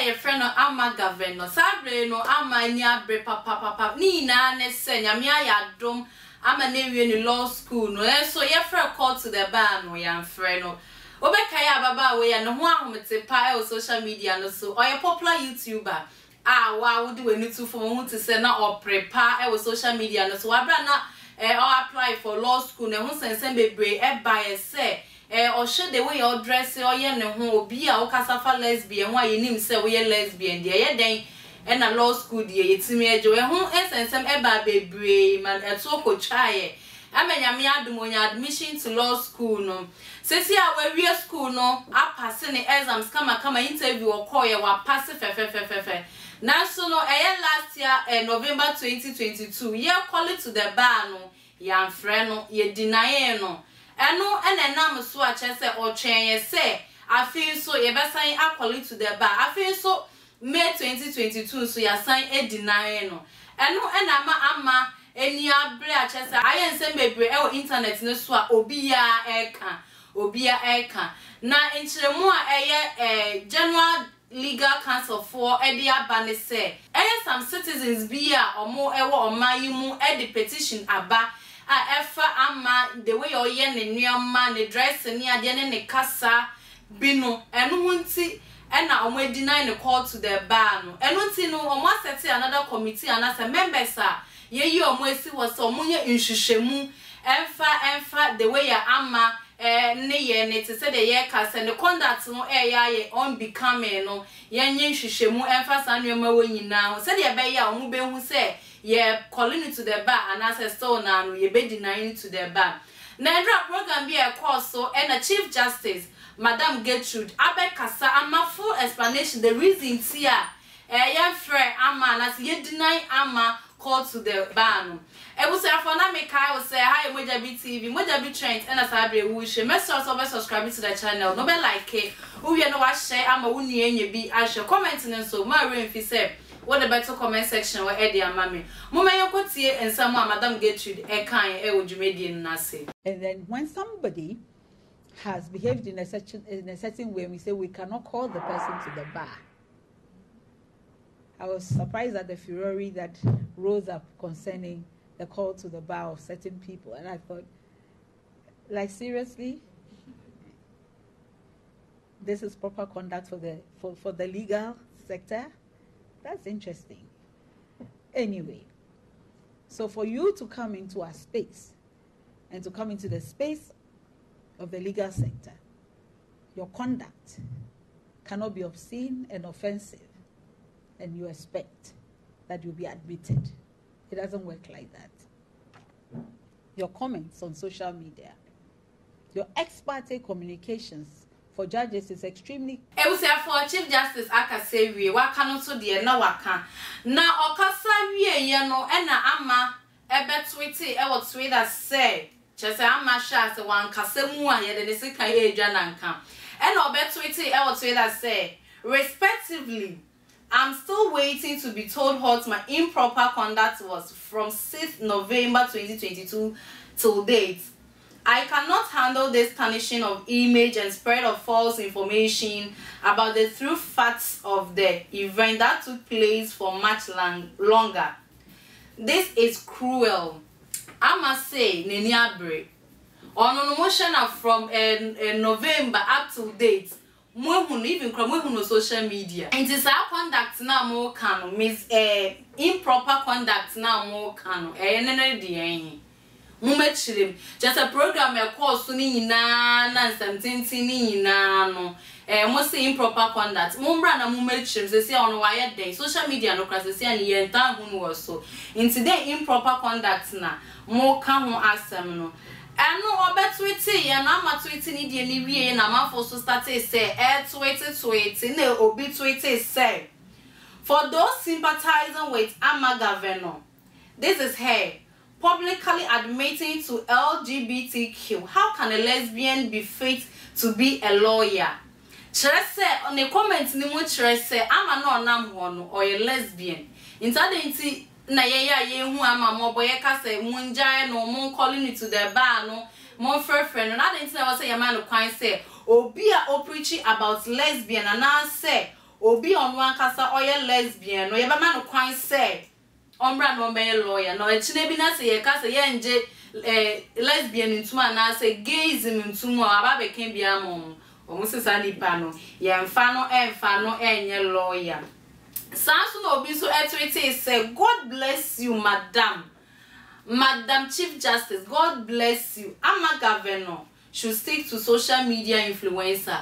your friend ama governor sabre no ama ni abre papa ni na ne se nyame ayadom ama na wie ni law school no so your friend call to the bar no yan friend no obeka ya baba we ya no ho ahomete pa e social media no so or your popular YouTuber wa wo de we ni tu for ho to say na or prepare e social media no so wabra na or apply for law school na ho sense bebre e buy say or should the way you dress or ye ne ho obi a okasafa lesbian wa ye nim say we lesbian dey ye den e na law school dey yetimi eje we ho esensem e ba bebre man eto okotwaye amenyame adumonya admission to law school no sesi a we school no a pass ni exams kama interview or call ye wa pass fe na so no last year November 2022 ye call it to the bar no yan friend no ye deny no eno enenam so a che se otwen ye se afi so ye besan akoli to the bar afi so May 2022 so ya san e deny no eno enama ama eni abre a che se ayen se mebre e o internet no so a obi ya eka na enchiremu a eye general legal council for edia bane se some citizens be a omo ewo omayimu e the petition aba efa ama the way oye ne nneoma ne dress ne ade ne kasa bino eno hunti na omo deny ne call to the bar no eno nti no omo set another committee anasa members a ye omo esi was omo ye nhwehwemu emfa the way ya ama ne ye ne te say the ye kasa ne conduct no ye unbecoming no ye nhwehwemu emfa sanwema wo nyina ho say the be ya omo be hu say ye calling it to the bar and as so na no ye be denying to the bar na edra program be a course so and a chief justice Madam Gertrude abekasa ama full explanation the reason tia ye frɛ ama na ye deny ama call to the bar no e wo say for na me kai wo say hi Mojabi TV Mojabi trend and as abre wo hwe make sure so subscribe to the channel no be like it wo we no wa share ama wo nie nya bi a share comment ne so ma remfi say what the better comment section where Eddie and Mammy. Mumayokotie and some Madam Gertrude Nase. And then when somebody has behaved in a certain way, we say we cannot call the person to the bar. I was surprised at the furor that rose up concerning the call to the bar of certain people, and I thought, like seriously, this is proper conduct for the legal sector. That's interesting. Anyway, so for you to come into our space and to come into the space of the legal sector, your conduct cannot be obscene and offensive, and you expect that you'll be admitted. It doesn't work like that. Your comments on social media, your ex parte communications for judges is extremely for Chief Justice aka say we waka no to de na waka na okasa wie ye no na ama ebetwete e wo Twitter say chese ama sha se wan kasa mu a ye de sika e dwa na nka na obetwete e wo Twitter say respectively I'm still waiting to be told what my improper conduct was from 6th November 2022 till date. I cannot handle this tarnishing of image and spread of false information about the true facts of the event that took place for much longer. This is cruel. I must say, Neni Abre, on an emotion from November up to date, even on social media. And it is our conduct now more canon, means improper conduct now more canon. Just a program a course ni na something ni no mo say improper conduct mumbra na mumechim say on wire day social media no class say ani yenta hu no so incident improper conduct na mo ka ho asem no eno obetwete ye na amatwete ni de ni wie na manfo so start say tweet na obi tweet say for those sympathizing with Ama Governor, this is her publicly admitting to LGBTQ. How can a lesbian be fit to be a lawyer? Chere on the comment ni mo chere say ama no nam ho no or a lesbian. Intadenti na ye hu ama mo boy ka say munjae no mo calling it to the bar no mo friend no na denti na say your man no kwan say obi a o preaching about lesbian and now say obi on one kasa oye lesbian no ye be ma no kwan say ombra no be lawyer no echine bi na say ye kasa ye nje lesbian ntuma na say gayism ntuma aba be kan bia mom omo se sa nipa no ye mfa no enye lawyer sanso no obi so etwete say God bless you madam Chief Justice, God bless you. I'm a governor. Should stick to social media influencer.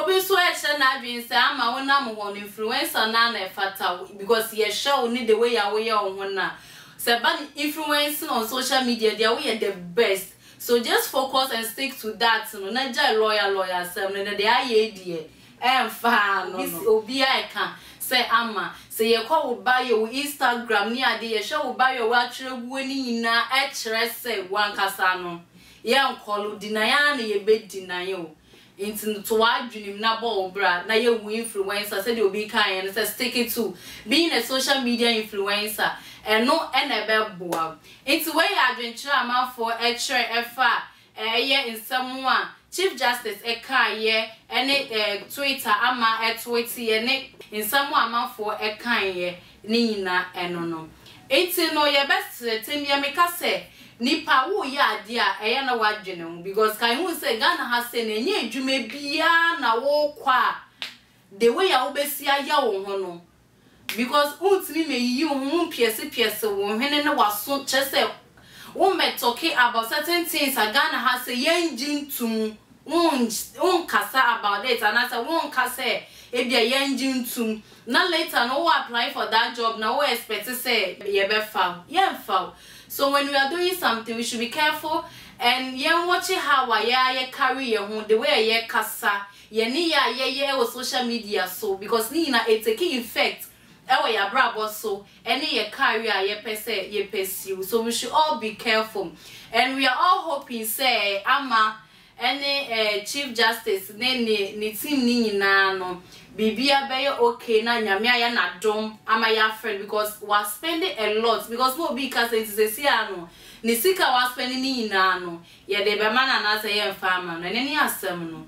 Obi so e na adwin say ama wona mo won influencer na na efata because ye show need the way ya we on na. Say ban influencing on social media they are the best. So just focus and stick to that. No na jai lawyer sem no dey aye die. Emfa no obi I can say ama say ye call buy your Instagram ni ade ye show buy your wa kyeregu ni nyina e kyerɛ say wan kasa no ye nkɔlo dinaya na ye be dinayo into to adwunim na ball bra na ye wu influencer say the obi kan say stick it to being a social media influencer and no na be boa into where adwenture amanfo e kyerɛ efa ye nsɛm Chief Justice Ekaye ene Twitter ama Twitter ye nsɛm amanfo ekan ye ni nyina eno no enti no ye best temia meka se nipa wo ye ade a eye na wadwene ho because kan hu se Ghana ha se na enye adwuma bia na wo kwa the way ya obesi aya wo ho no because untimi me yi ho piese wo hene na waso chese wo me talking about certain things Ghana ha se yenjin tum won kasa about it and I say won kasa ebia yenjin tum na later no apply for that job now we expect to say ye be foul so when we are doing something we should be careful and yen watch how ye carry your home the way ye kasa ye ni ya ye o social media so because ni na it take effect ewe ya brabo so any ye carry ye pese ye pursue so we should all be careful and we are all hoping say ama any Chief Justice ni team ni nyina no bibia be okay na nyame aya na dom ama ya friend because was spending a lot because no be ka say say no ni sika was spending ni nyina no ye de be mana na say ye farmer no ni asem no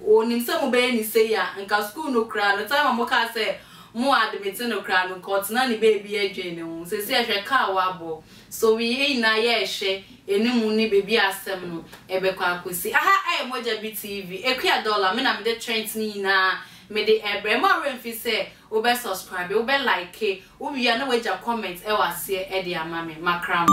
onim se mo be ni say ya nka school no kra no time mo ka say mo admit no kra no court na ni baby adwen no say say hwe ka wa bo so we na ye hwe enimu ni baby asem no ebe kwa akosi aha moja BTV ekua dollar me na me de trend ni na me de ebre mo remfi say wo be subscribe wo be like wo wi na waja comment e wase e de ama me makram